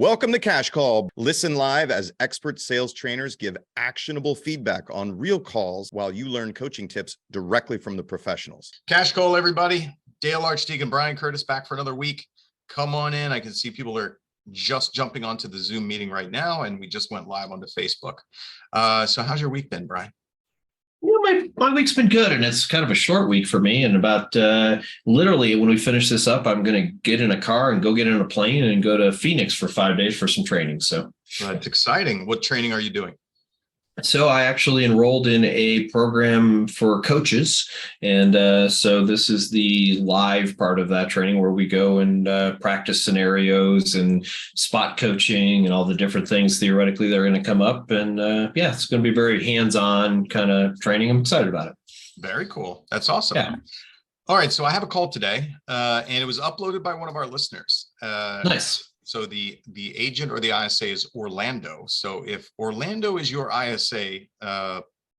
Welcome to Cash Call. Listen live as expert sales trainers give actionable feedback on real calls while you learn coaching tips directly from the professionals. Cash Call, everybody. Dale Archdekin, Brian Curtis back for another week. Come on in. I can see people are just jumping onto the Zoom meeting right now, and we just went live onto Facebook. So how's your week been, Brian? My week's been good, and it's kind of a short week for me. And about literally when we finish this up, I'm going to get in a car and go get in a plane and go to Phoenix for 5 days for some training. So that's exciting. What training are you doing? So I actually enrolled in a program for coaches. And so this is the live part of that training where we go and practice scenarios and spot coaching and all the different things theoretically that are going to come up. And yeah, it's going to be very hands-on kind of training. I'm excited about it. Very cool. That's awesome. Yeah. All right. So I have a call today and it was uploaded by one of our listeners. Nice. So the agent or the ISA is Orlando. So if Orlando is your ISA,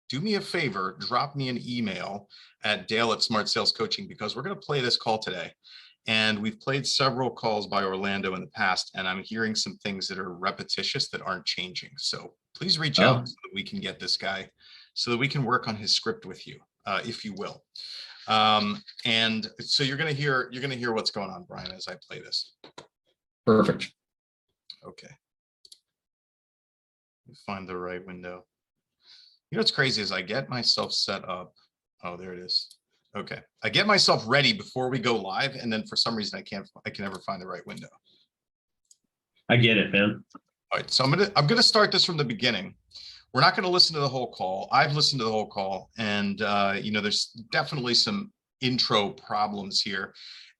do me a favor, drop me an email at Dale@SmartSalesCoaching, because we're going to play this call today. And we've played several calls by Orlando in the past, and I'm hearing some things that are repetitious that aren't changing. So please reach out so that we can get this guy, so that we can work on his script with you, if you will. And so you're going to hear what's going on, Brian, as I play this. Perfect. Okay. Find the right window. You know what's crazy is I get myself set up. Oh, there it is. Okay. I get myself ready before we go live, and then for some reason I can never find the right window. I get it, man. All right. So I'm gonna start this from the beginning. We're not going to listen to the whole call. I've listened to the whole call, and there's definitely some intro problems here.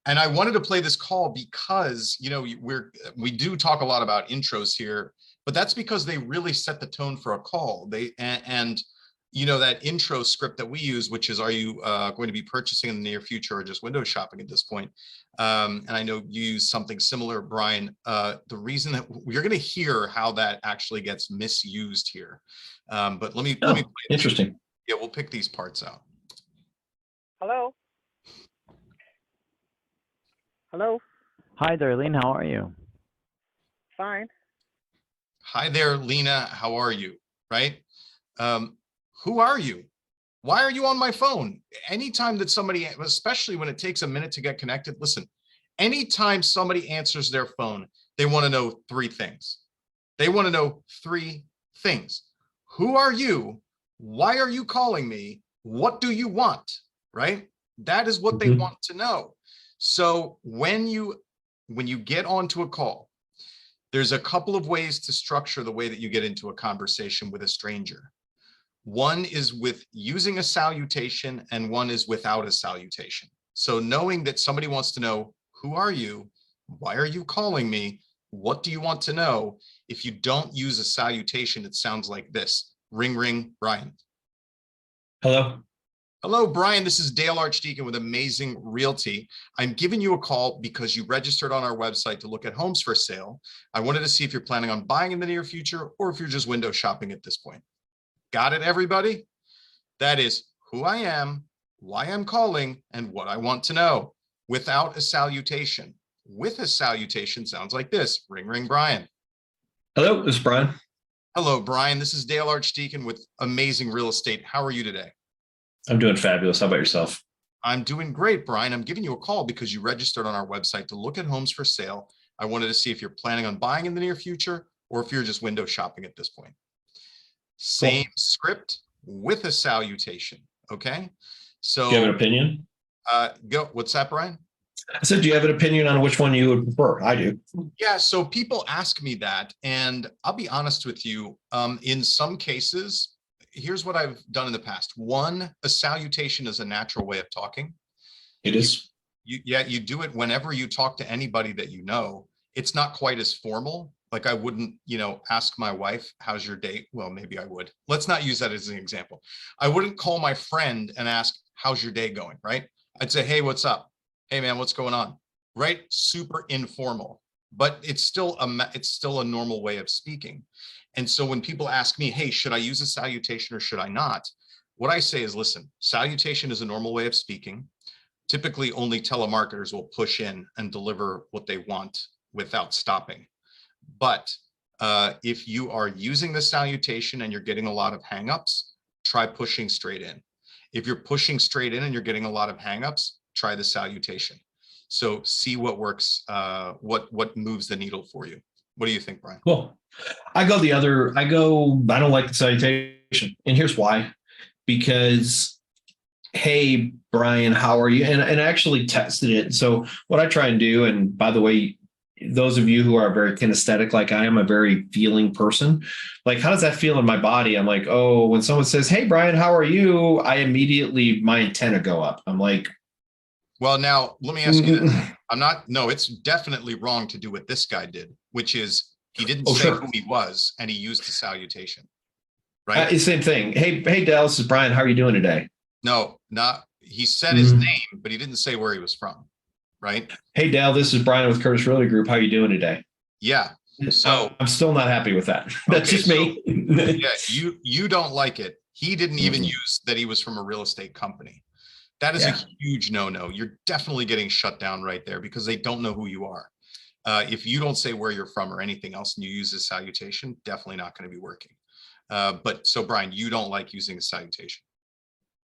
And I wanted to play this call because, we do talk a lot about intros here, but that's because they really set the tone for a call. That intro script that we use, which is, are you going to be purchasing in the near future or just window shopping at this point? And I know you use something similar, Brian. The reason that you're going to hear how that actually gets misused here. But let me play this. Interesting. Yeah, we'll pick these parts out. Hello. Hello. Hi there, Lena. How are you? Fine. Hi there, Lena. How are you? Right? Who are you? Why are you on my phone? Anytime that somebody, especially when it takes a minute to get connected, listen, anytime somebody answers their phone, they want to know three things. They want to know three things. Who are you? Why are you calling me? What do you want? Right? That is what they want to know. So when you get onto a call, there's a couple of ways to structure the way that you get into a conversation with a stranger. One is with using a salutation, and one is without a salutation. So knowing that somebody wants to know, who are you? Why are you calling me? What do you want to know? If you don't use a salutation, it sounds like this. Ring, ring, Brian. Hello. Hello, Brian. This is Dale Archdekin with Amazing Realty. I'm giving you a call because you registered on our website to look at homes for sale. I wanted to see if you're planning on buying in the near future or if you're just window shopping at this point. Got it, everybody? That is who I am, why I'm calling, and what I want to know, without a salutation. With a salutation sounds like this. Ring, ring, Brian. Hello, this is Brian. Hello, Brian. This is Dale Archdekin with Amazing Real Estate. How are you today? I'm doing fabulous. How about yourself? I'm doing great, Brian. I'm giving you a call because you registered on our website to look at homes for sale. I wanted to see if you're planning on buying in the near future or if you're just window shopping at this point. Same script with a salutation. Okay. So do you have an opinion? Go. What's that, Brian? I said, do you have an opinion on which one you would prefer? I do. Yeah. So people ask me that, and I'll be honest with you. In some cases, here's what I've done in the past. One, a salutation is a natural way of talking. It is. You do it whenever you talk to anybody that you know. It's not quite as formal. Like I wouldn't, ask my wife, how's your date? Well, maybe I would. Let's not use that as an example. I wouldn't call my friend and ask, how's your day going? Right? I'd say, hey, what's up? Hey, man, what's going on? Right? Super informal, but it's still a normal way of speaking. And so when people ask me, hey, should I use a salutation or should I not? What I say is, listen, salutation is a normal way of speaking. Typically, only telemarketers will push in and deliver what they want without stopping. But if you are using the salutation and you're getting a lot of hangups, try pushing straight in. If you're pushing straight in and you're getting a lot of hangups, try the salutation. So see what works, what moves the needle for you. What do you think, Brian? Well, I don't like the salutation. And here's why. Because, hey, Brian, how are you? And I actually tested it. So what I try and do, and by the way, those of you who are very kinesthetic, like I am a very feeling person, like, how does that feel in my body? I'm like, oh, when someone says, hey, Brian, how are you? I immediately, my antenna go up. I'm like, well, now let me ask you this. No, it's definitely wrong to do what this guy did, which is he didn't say who he was and he used the salutation. Right. Same thing. Hey, Dale, this is Brian. How are you doing today? No, he said his name, but he didn't say where he was from. Right. Hey, Dale, this is Brian with Curtis Realty Group. How are you doing today? Yeah. So I'm still not happy with that. That's just me. Yeah, you don't like it. He didn't even use that he was from a real estate company. That is a huge no-no. You're definitely getting shut down right there because they don't know who you are. If you don't say where you're from or anything else and you use this salutation, definitely not going to be working. But so Brian, you don't like using a salutation.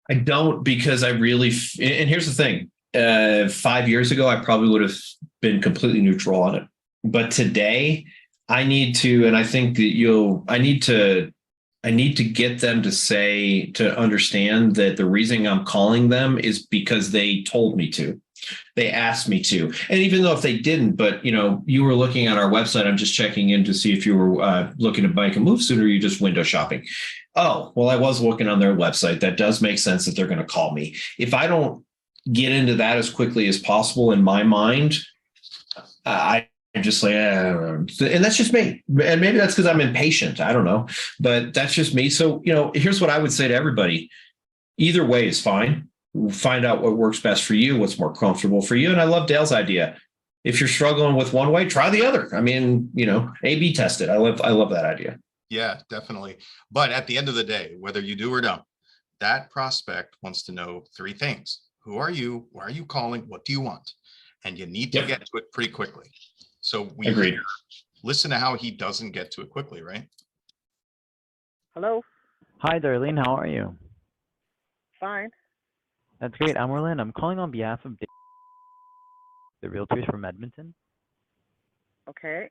I don't, because I really, and here's the thing. 5 years ago, I probably would have been completely neutral on it. But today I need to, and I think that I need to get them to understand that the reason I'm calling them is because they told me to. They asked me to. And even though if they didn't, but you were looking at our website, I'm just checking in to see if you were looking to make a move soon, or you just window shopping. Oh, well, I was looking on their website. That does make sense that they're going to call me. If I don't get into that as quickly as possible in my mind, I'm just like, and that's just me. And maybe that's because I'm impatient. I don't know, but that's just me. So, here's what I would say to everybody. Either way is fine. Find out what works best for you, what's more comfortable for you. And I love Dale's idea. If you're struggling with one way, try the other. I mean, A/B test it. I love that idea. Yeah, definitely. But at the end of the day, whether you do or don't, that prospect wants to know three things. Who are you? Why are you calling? What do you want? And you need to get to it pretty quickly. So we agreed. Listen to how he doesn't get to it quickly, right? Hello? Hi, Darlene. How are you? Fine. That's great. I'm Orlin. I'm calling on behalf of the realtors from Edmonton. Okay.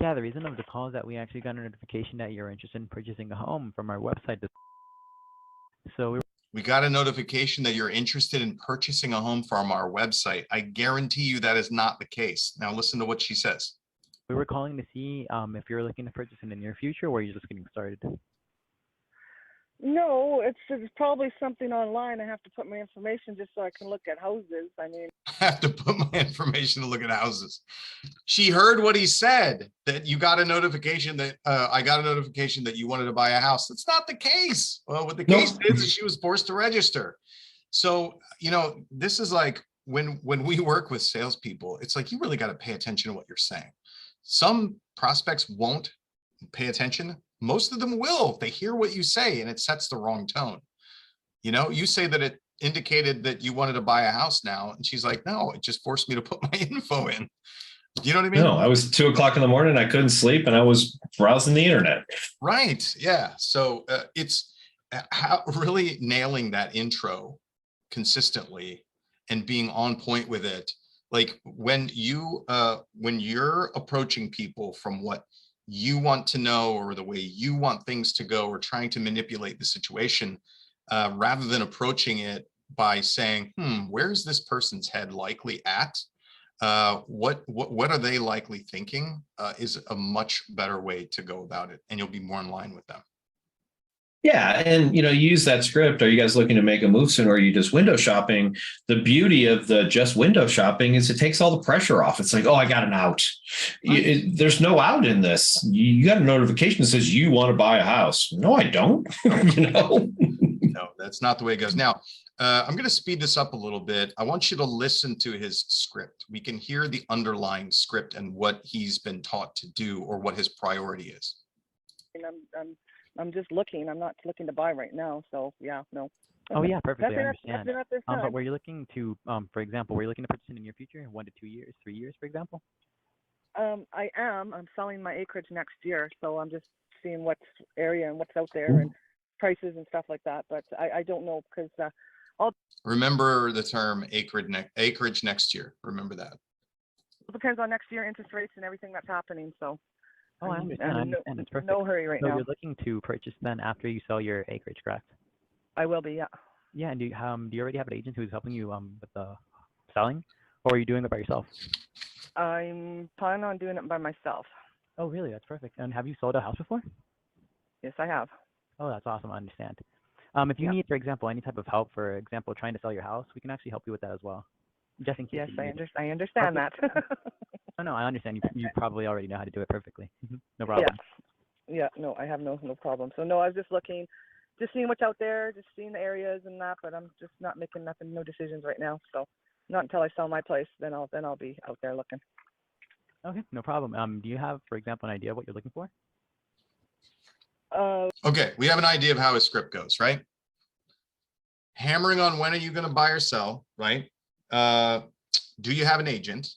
Yeah, the reason of the call is that we actually got a notification that you're interested in purchasing a home from our website. So we got a notification that you're interested in purchasing a home from our website. I guarantee you that is not the case. Now listen to what she says. We were calling to see if you're looking to purchase in the near future, or you're just getting started. No, it's probably something online. I have to put my information just so I can look at houses. I mean, I have to put my information to look at houses. She heard what he said, that you got a notification that I got a notification that you wanted to buy a house. That's not the case. Well, what the case is she was forced to register. So, this is like when we work with salespeople, it's like you really got to pay attention to what you're saying. Some prospects won't pay attention. Most of them will. They hear what you say and it sets the wrong tone. You say that it indicated that you wanted to buy a house now. And she's like, no, it just forced me to put my info in. You know what I mean? No, I was 2 o'clock in the morning. I couldn't sleep and I was browsing the internet. Right. Yeah. So it's really nailing that intro consistently and being on point with it. Like when you're approaching people from what you want to know or the way you want things to go or trying to manipulate the situation, rather than approaching it by saying, where's this person's head likely at? What are they likely thinking is a much better way to go about it. And you'll be more in line with them. Yeah. And, use that script. Are you guys looking to make a move soon, or are you just window shopping? The beauty of the just window shopping is it takes all the pressure off. It's like, oh, I got an out. There's no out in this. You got a notification that says you want to buy a house. No, I don't. No, that's not the way it goes. Now, I'm going to speed this up a little bit. I want you to listen to his script. We can hear the underlying script and what he's been taught to do or what his priority is. I'm just looking. I'm not looking to buy right now. So yeah, no. Oh yeah, perfectly. I understand. Nothing at this time. But were you looking to, for example, were you looking to purchase in the near future, 1 to 2 years, 3 years, for example? I am. I'm selling my acreage next year, so I'm just seeing what's area and what's out there and prices and stuff like that. But I don't know because Remember the term acreage next year. Remember that. it depends on next year interest rates and everything that's happening. So Oh, I understand. I understand. It's perfect. no hurry right So now. you're looking to purchase then after you sell your acreage, correct? I will be, yeah. Yeah, and do you already have an agent who's helping you with the selling, or are you doing it by yourself? I'm planning on doing it by myself. Oh, really? That's perfect. And have you sold a house before? Yes, I have. Oh, that's awesome. I understand. If you Yeah. need, for example, any type of help, for example, trying to sell your house, we can actually help you with that as well, just in case. Yes, you need it. I understand that. Oh, no, I understand. You probably already know how to do it perfectly. No problem. Yeah, no, I have no problem. So no, I was just looking, just seeing what's out there, just seeing the areas and that, but I'm just not making no decisions right now. So not until I sell my place, then I'll be out there looking. Okay, no problem. Do you have, for example, an idea of what you're looking for? Okay, we have an idea of how his script goes, right? Hammering on when are you going to buy or sell, right? Do you have an agent?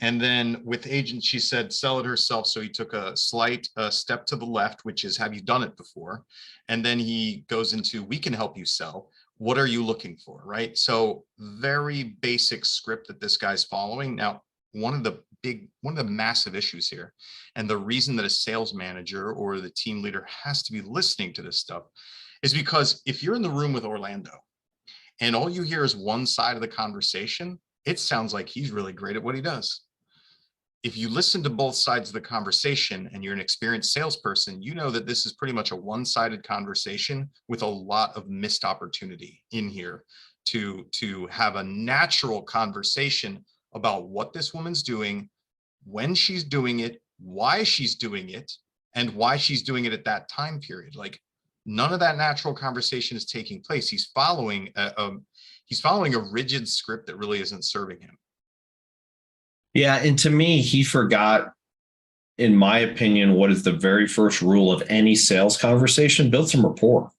And then with agent, she said, sell it herself. So he took a slight step to the left, which is, have you done it before? And then he goes into, we can help you sell. What are you looking for, right? So very basic script that this guy's following. Now, one of the massive issues here, and the reason that a sales manager or the team leader has to be listening to this stuff is because if you're in the room with Orlando and all you hear is one side of the conversation, it sounds like he's really great at what he does. If you listen to both sides of the conversation and you're an experienced salesperson, you know that this is pretty much a one-sided conversation with a lot of missed opportunity in here to have a natural conversation about what this woman's doing, when she's doing it, why she's doing it, and why she's doing it at that time period. Like, none of that natural conversation is taking place. He's following a rigid script that really isn't serving him. Yeah, and to me, he forgot, in my opinion, what is the very first rule of any sales conversation: build some rapport.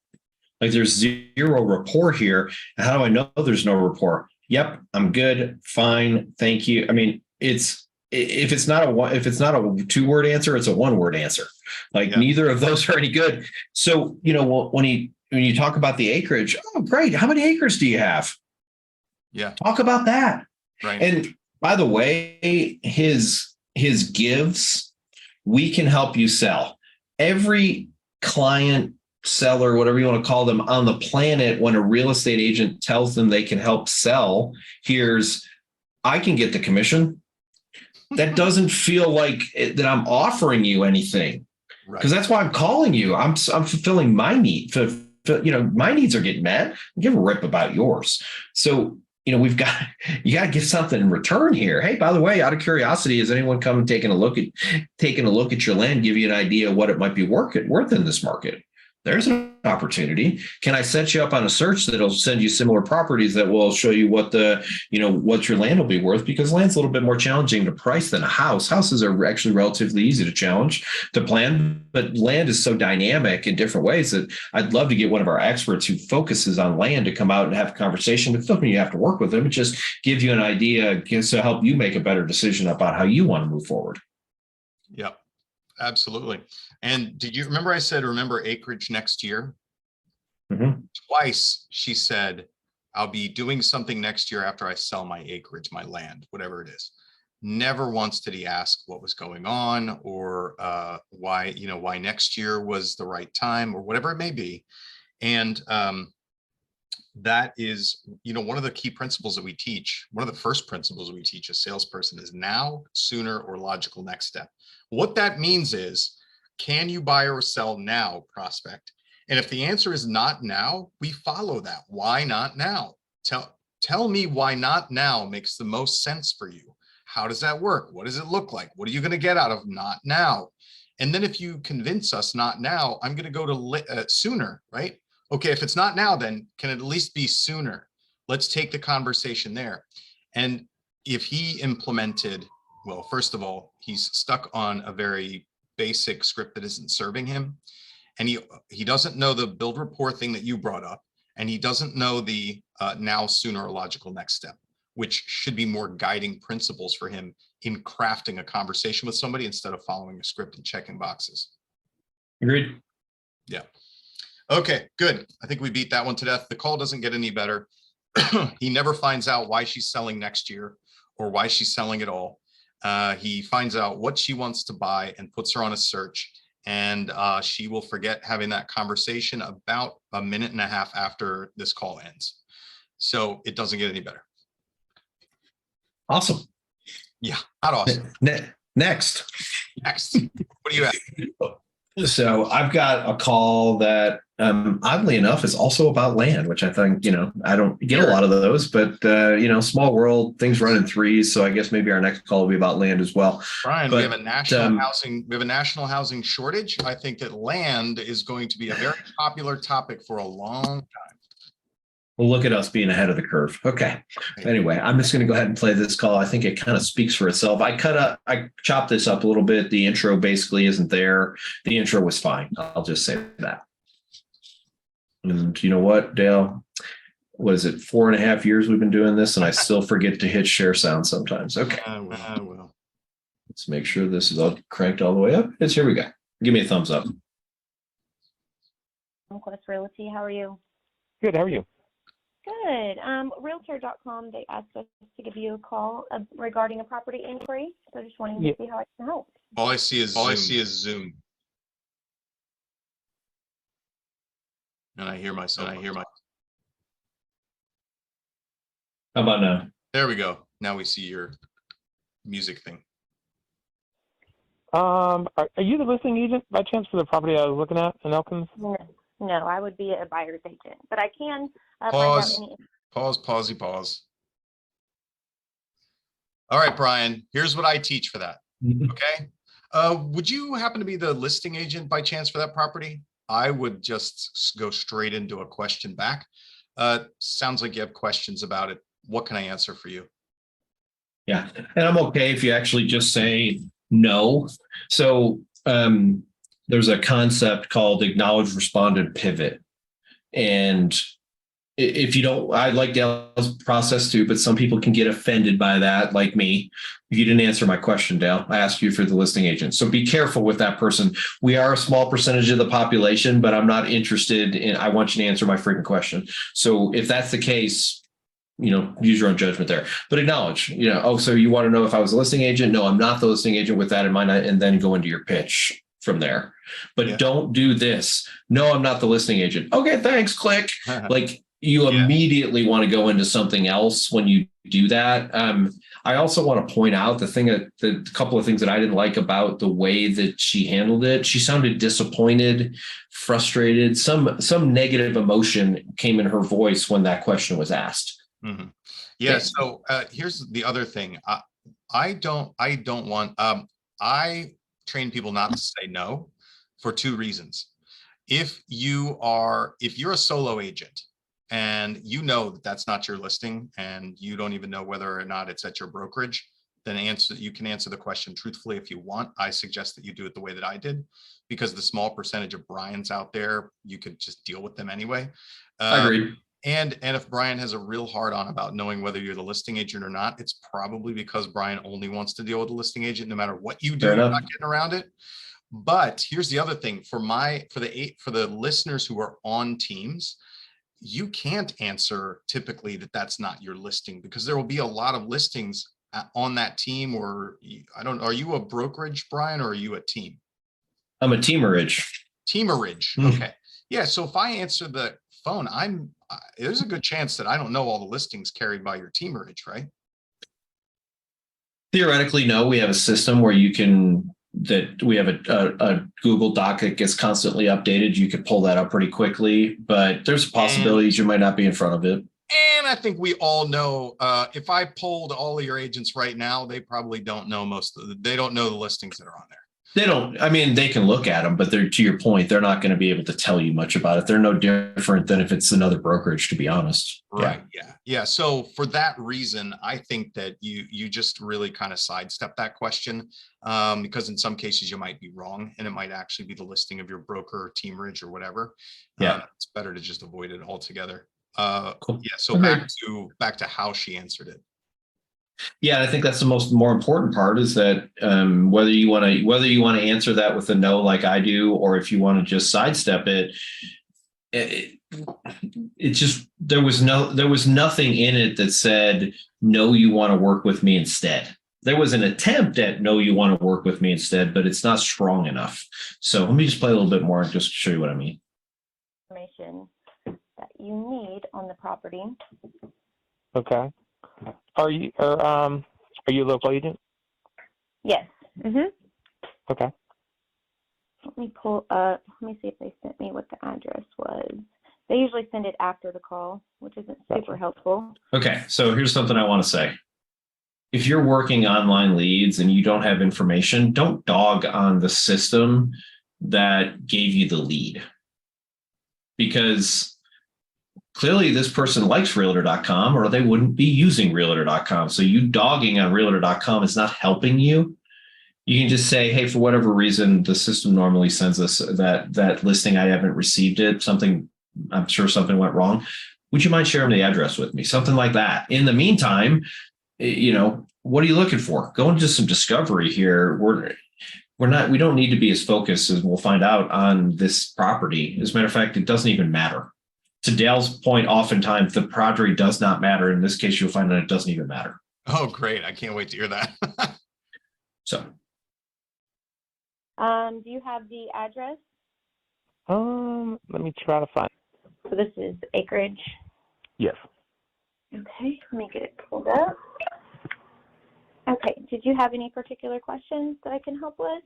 Like, there's zero rapport here. How do I know there's no rapport? Yep, I'm good, fine, thank you. I mean, if it's not a 2-word answer, it's a 1-word answer. Like, Yeah. Neither of those are any good. So, when you talk about the acreage, oh, great, how many acres do you have? Yeah. Talk about that. Right. And by the way, his gives, we can help you sell. Every client, seller, whatever you want to call them on the planet, when a real estate agent tells them they can help sell, here's, I can get the commission. That doesn't feel like that I'm offering you anything, because that's why I'm calling you. I'm fulfilling my need. My needs are getting met. Give a rip about yours. So, you got to give something in return here. Hey, by the way, out of curiosity, has anyone come and taken a look at your land, give you an idea of what it might be worth in this market? There's an opportunity. Can I set you up on a search that'll send you similar properties that will show you what what your land will be worth? Because land's a little bit more challenging to price than a house. Houses are actually relatively easy to challenge to plan, but land is so dynamic in different ways that I'd love to get one of our experts who focuses on land to come out and have a conversation. It doesn't mean you have to work with them. It just gives you an idea to help you make a better decision about how you want to move forward. Yep. Absolutely. And did you remember I said, remember acreage next year? Mm-hmm. Twice she said, I'll be doing something next year after I sell my acreage, my land, whatever it is. Never once did he ask what was going on or why next year was the right time or whatever it may be. And that is, one of the key principles that we teach. One of the first principles we teach a salesperson is now, sooner, or logical next step. What that means is, can you buy or sell now, prospect? And if the answer is not now, we follow that. Why not now? Tell me why not now makes the most sense for you. How does that work? What does it look like? What are you going to get out of not now? And then if you convince us not now, I'm going to go to sooner, right? Okay, if it's not now, then can it at least be sooner? Let's take the conversation there. And if he implemented, well, first of all, he's stuck on a very basic script that isn't serving him. And he doesn't know the build rapport thing that you brought up. And he doesn't know the now, sooner, or logical next step, which should be more guiding principles for him in crafting a conversation with somebody instead of following a script and checking boxes. Agreed. Yeah. Okay, good. I think we beat that one to death. The call doesn't get any better. He never finds out why she's selling next year or why she's selling at all. He finds out what she wants to buy and puts her on a search, and she will forget having that conversation about a minute and a half after this call ends. So it doesn't get any better. Awesome. Yeah, not awesome. Next. Next, what do you have? So I've got a call that oddly enough is also about land, which I think, I don't get a lot of those, but small world, things run in threes. So I guess maybe our next call will be about land as well. Brian, we have a national housing shortage. I think that land is going to be a very popular topic for a long time. Well, look at us being ahead of the curve. Okay. Anyway, I'm just going to go ahead and play this call. I think it kind of speaks for itself. I chopped this up a little bit. The intro basically isn't there. The intro was fine. I'll just say that. And you know what, Dale? What is it? 4.5 years we've been doing this, and I still forget to hit share sound sometimes. Okay. Well. Let's make sure this is all cranked all the way up. Here we go. Give me a thumbs up. Quest Realty, how are you? Good. How are you? Good. Realtor.com, they asked us to give you a call regarding a property inquiry. So just wanting to see how I can help. All I see is Zoom. And I hear myself. How about now? There we go. Now we see your music thing. Are you the listing agent by chance for the property I was looking at in Elkins? No, I would be a buyer's agent, but I can Pause. find out any. Pause. All right, Brian, here's what I teach for that. Okay. Would you happen to be the listing agent by chance for that property? I would just go straight into a question back. Sounds like you have questions about it. What can I answer for you? Yeah. And I'm okay if you actually just say no. So there's a concept called acknowledge, respond, and pivot. And if you don't, I like Dale's process too, but some people can get offended by that, like me. If you didn't answer my question, Dale, I asked you for the listing agent. So be careful with that person. We are a small percentage of the population, but I'm not interested in, I want you to answer my freaking question. So if that's the case, use your own judgment there, but acknowledge, so you want to know if I was a listing agent? No, I'm not the listing agent with that in mind, and then go into your pitch from there. But Don't do this. No, I'm not the listing agent. Okay, thanks. Click. Like you immediately want to go into something else when you do that. I also want to point out the couple of things that I didn't like about the way that she handled it. She sounded disappointed, frustrated. Some negative emotion came in her voice when that question was asked. Mm-hmm. Yeah. So here's the other thing. I train people not to say no for two reasons. If you're a solo agent and that that's not your listing and you don't even know whether or not it's at your brokerage, then you can answer the question truthfully if you want. I suggest that you do it the way that I did, because the small percentage of Brian's out there, you could just deal with them anyway. Agreed. And if Brian has a real hard on about knowing whether you're the listing agent or not, it's probably because Brian only wants to deal with the listing agent. No matter what you do, you're not getting around it. But here's the other thing for the listeners who are on teams, you can't answer typically that's not your listing, because there will be a lot of listings on that team. Or are you a brokerage, Brian, or are you a team? I'm a teamerage. Teamerage. Okay. Yeah. So if I answer the phone, there's a good chance that I don't know all the listings carried by your teamerage, right? Theoretically, no. We have a system where we have a Google Doc that gets constantly updated. You could pull that up pretty quickly, but there's possibilities you might not be in front of it. And I think we all know, if I polled all of your agents right now, they probably don't know they don't know the listings that are on there. They don't, they can look at them, but to your point, they're not going to be able to tell you much about it. They're no different than if it's another brokerage, to be honest. Right. Yeah. So for that reason, I think that you just really kind of sidestep that question, because in some cases you might be wrong and it might actually be the listing of your broker or teamerage or whatever. It's better to just avoid it altogether. Cool. Yeah. So back to how she answered it. Yeah, I think that's the more important part is that whether you want to answer that with a no like I do, or if you want to just sidestep it, it's just there was nothing in it that said no, you want to work with me instead. There was an attempt at no, you want to work with me instead, but it's not strong enough. So let me just play a little bit more and just show you what I mean. Information that you need on the property. Okay. Are you a local agent? Yes. Mhm. Okay. Let me pull up. Let me see if they sent me what the address was. They usually send it after the call, which isn't super helpful. Okay, so here's something I want to say. If you're working online leads and you don't have information, don't dog on the system that gave you the lead. Because clearly this person likes realtor.com or they wouldn't be using realtor.com. So you dogging on realtor.com is not helping you. You can just say, hey, for whatever reason, the system normally sends us that listing. I haven't received it. I'm sure something went wrong. Would you mind sharing the address with me? Something like that. In the meantime, what are you looking for? Go into some discovery here. We don't need to be as focused as we'll find out on this property. As a matter of fact, it doesn't even matter. To Dale's point, oftentimes the property does not matter. In this case, you'll find that it doesn't even matter. Oh, great. I can't wait to hear that. So. Do you have the address? Let me try to find. So this is acreage. Yes. Okay, let me get it pulled up. Okay, did you have any particular questions that I can help with?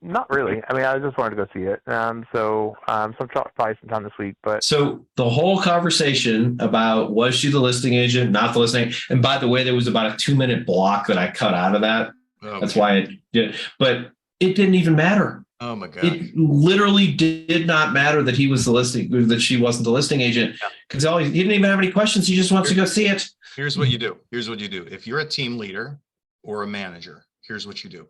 Not really. I mean, I just wanted to go see it. Probably sometime this week. But so the whole conversation about was she the listing agent, not the listing, and by the way, there was about a 2-minute block that I cut out of that. Oh, that's why it did, but it didn't even matter. Oh my God. It literally did not matter that he was the listing, that she wasn't the listing agent, because he didn't even have any questions. He just wants to go see it. Here's what you do. If you're a team leader or a manager, here's what you do.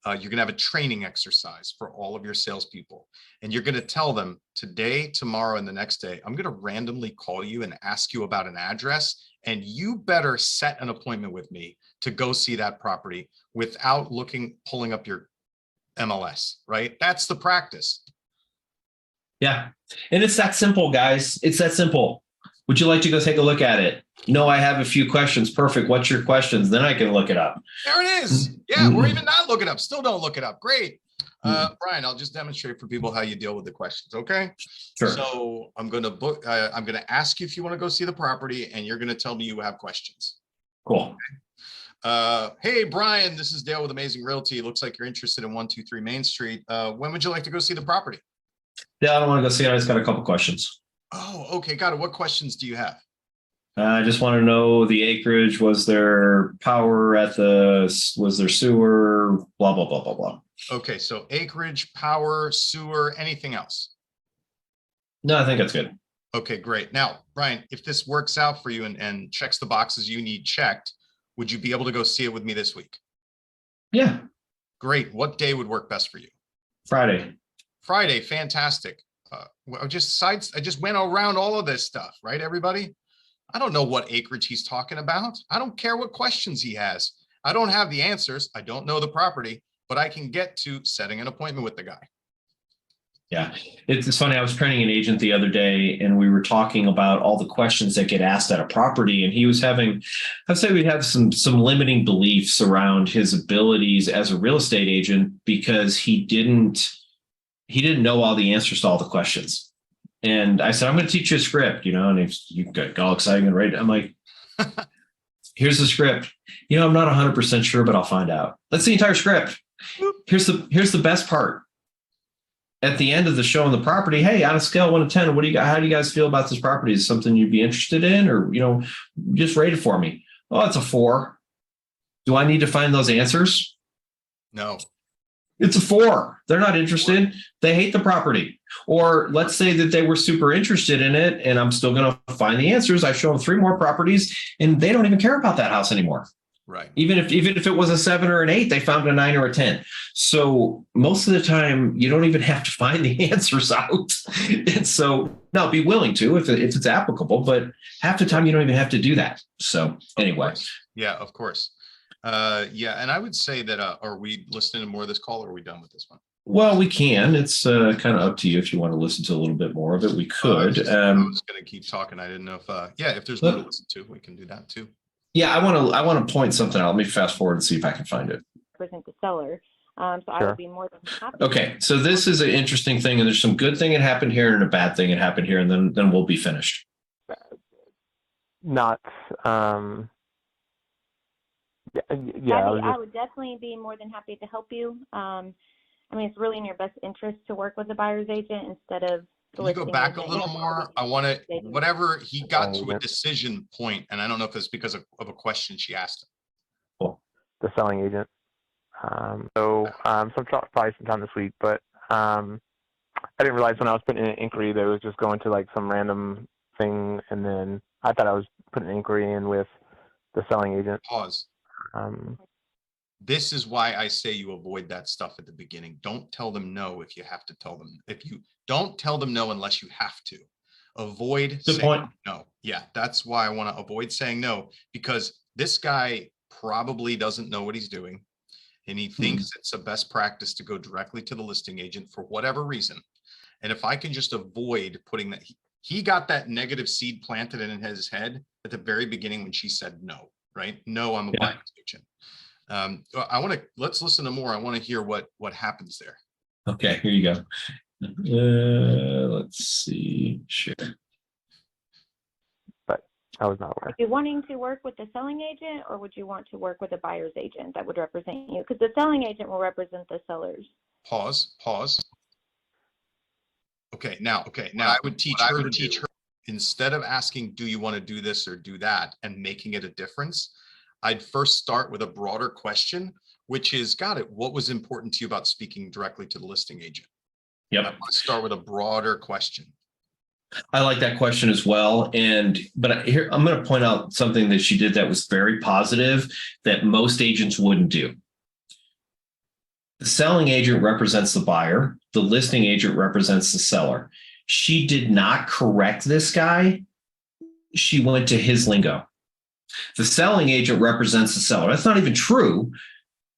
You're going to have a training exercise for all of your salespeople. And you're going to tell them today, tomorrow, and the next day, I'm going to randomly call you and ask you about an address. And you better set an appointment with me to go see that property without pulling up your MLS, right? That's the practice. Yeah. And it's that simple, guys. It's that simple. Would you like to go take a look at it? No, I have a few questions. Perfect. What's your questions? Then I can look it up. There it is. Yeah. Or even not look it up. Still don't look it up. Great. Brian, I'll just demonstrate for people how you deal with the questions. Okay. Sure. So I'm going to ask you if you want to go see the property and you're going to tell me you have questions. Cool. Hey, Brian, this is Dale with Amazing Realty. Looks like you're interested in 123 Main Street. When would you like to go see the property? Yeah, I don't want to go see it. I just got a couple questions. Oh, okay. Got it. What questions do you have? I just want to know the acreage. Was there power was there sewer? Blah, blah, blah, blah, blah. Okay. So acreage, power, sewer, anything else? No, I think that's good. Okay, great. Now, Brian, if this works out for you and checks the boxes you need checked, would you be able to go see it with me this week? Yeah. Great. What day would work best for you? Friday. Friday. Fantastic. I just went around all of this stuff, right, everybody? I don't know what acreage he's talking about. I don't care what questions he has. I don't have the answers. I don't know the property, but I can get to setting an appointment with the guy. Yeah, it's funny. I was training an agent the other day and we were talking about all the questions that get asked at a property. And he was I'd say we had some limiting beliefs around his abilities as a real estate agent because he didn't know all the answers to all the questions. And I said, I'm going to teach you a script, and you got all excited and ready. I'm like, here's the script. I'm not 100% sure, but I'll find out. That's the entire script. Here's the best part. At the end of the show on the property, hey, on a scale of 1 to 10, how do you guys feel about this property? Is it something you'd be interested in, or just rate it for me? Oh, it's a 4. Do I need to find those answers? No. It's a 4. They're not interested. They hate the property. Or let's say that they were super interested in it, and I'm still going to find the answers. I show them 3 more properties, and they don't even care about that house anymore. Right. Even if it was a 7 or an 8, they found a 9 or a 10. So most of the time, you don't even have to find the answers out. And so now be willing to if it's applicable, but half the time you don't even have to do that. So anyway. Yeah, of course. Yeah, and I would say that are we listening to more of this call, or are we done with this one? Well, we can. It's kind of up to you if you want to listen to a little bit more of it. We could. I was going to keep talking. I didn't know if if there's more to listen to, we can do that too. Yeah, I want to point something out. Let me fast forward and see if I can find it. Represent the seller. So I would be more than happy. Okay, so this is an interesting thing, and there's some good thing that happened here and a bad thing that happened here, and then we'll be finished. Not. Yeah. I would definitely be more than happy to help you. I mean, it's really in your best interest to work with a buyer's agent instead of. Can you go back a little more? I want to, whatever he got to a decision point, and I don't know if it's because of a question she asked him. Cool. The selling agent. Probably sometime this week, but I didn't realize when I was putting in an inquiry that it was just going to like some random thing, and then I thought I was putting an inquiry in with the selling agent. Pause. This is why I say you avoid that stuff at the beginning. Don't tell them no if you have to tell them. If you don't tell them no unless you have to. Avoid saying no. Yeah, that's why I want to avoid saying no, because this guy probably doesn't know what he's doing, and he thinks it's a best practice to go directly to the listing agent for whatever reason. And if I can just avoid putting that, he got that negative seed planted in his head at the very beginning when she said no, right? No, I'm a buyer's agent. Let's listen to more. I want to hear what happens there. Okay, here you go. Let's see. Sure. But I was not aware. Are you wanting to work with the selling agent, or would you want to work with a buyer's agent that would represent you? Because the selling agent will represent the sellers. Pause. Okay, now I would teach her instead of asking, do you want to do this or do that, and making it a difference, I'd first start with a broader question, which is, got it, what was important to you about speaking directly to the listing agent? Yep. I want to start with a broader question. I like that question as well. But here, I'm going to point out something that she did that was very positive that most agents wouldn't do. The selling agent represents the buyer. The listing agent represents the seller. She did not correct this guy. She went to his lingo. The selling agent represents the seller. That's not even true,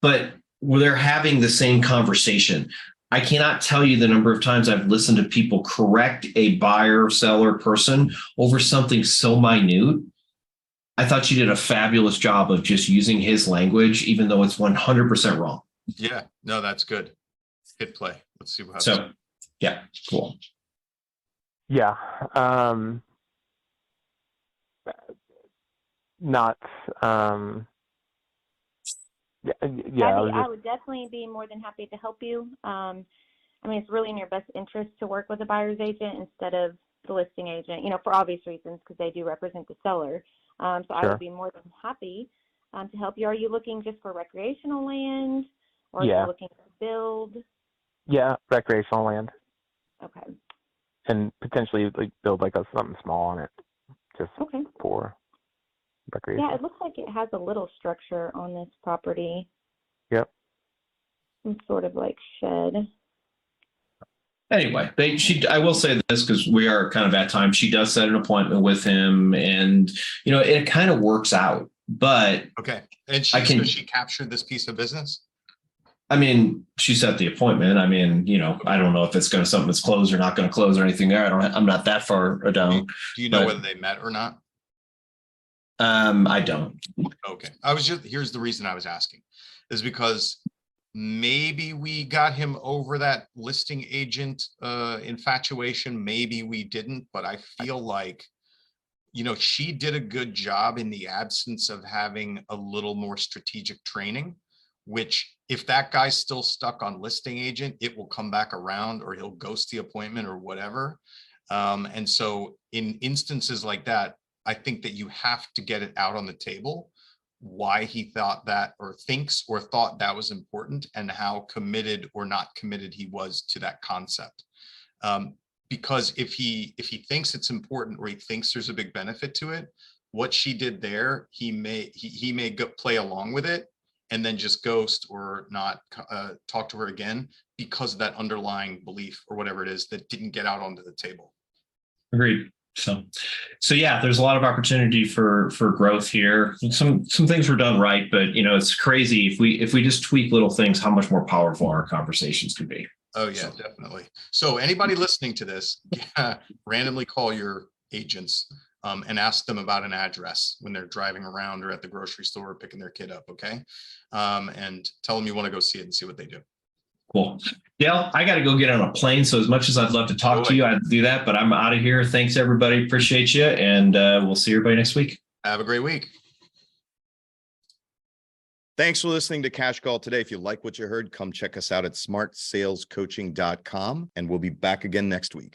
but they're having the same conversation. I cannot tell you the number of times I've listened to people correct a buyer, seller, person over something so minute. I thought she did a fabulous job of just using his language, even though it's 100% wrong. Yeah, no, that's good. Hit play. Let's see what. So, yeah, cool. Yeah. Not. I would definitely be more than happy to help you. I mean, it's really in your best interest to work with a buyer's agent instead of the listing agent, for obvious reasons, because they do represent the seller. So I would be more than happy to help you. Are you looking just for recreational land, or are you looking to build? Yeah, recreational land. Okay. And potentially like build like something small on it, just for recreation. Yeah, it looks like it has a little structure on this property. Yep. Some sort of like shed. Anyway, I will say this because we are kind of at time. She does set an appointment with him, and it kind of works out. But okay, and she captured this piece of business. I mean, she set the appointment. I mean, I don't know if it's something that's closed or not going to close or anything there. I'm not that far down. Do you know whether they met or not? I don't. Okay. Here's the reason I was asking is because maybe we got him over that listing agent infatuation. Maybe we didn't, but I feel like, she did a good job in the absence of having a little more strategic training, which if that guy's still stuck on listing agent, it will come back around, or he'll ghost the appointment or whatever. And so in instances like that, I think that you have to get it out on the table why he thought that, or thinks or thought that was important, and how committed or not committed he was to that concept. Because if he thinks it's important, or he thinks there's a big benefit to it, what she did there, he may go play along with it and then just ghost or not talk to her again because of that underlying belief or whatever it is that didn't get out onto the table. Agreed. So yeah, there's a lot of opportunity for growth here. Some things were done right, but it's crazy if we just tweak little things, how much more powerful our conversations could be. Oh yeah, definitely. So anybody listening to this, randomly call your agents and ask them about an address when they're driving around or at the grocery store picking their kid up. Okay. And tell them you want to go see it and see what they do. Cool. Dale, I got to go get on a plane. So as much as I'd love to talk to you, I'd do that, but I'm out of here. Thanks everybody. Appreciate you. And we'll see everybody next week. Have a great week. Thanks for listening to Cash Call today. If you like what you heard, come check us out at smartsalescoaching.com, and we'll be back again next week.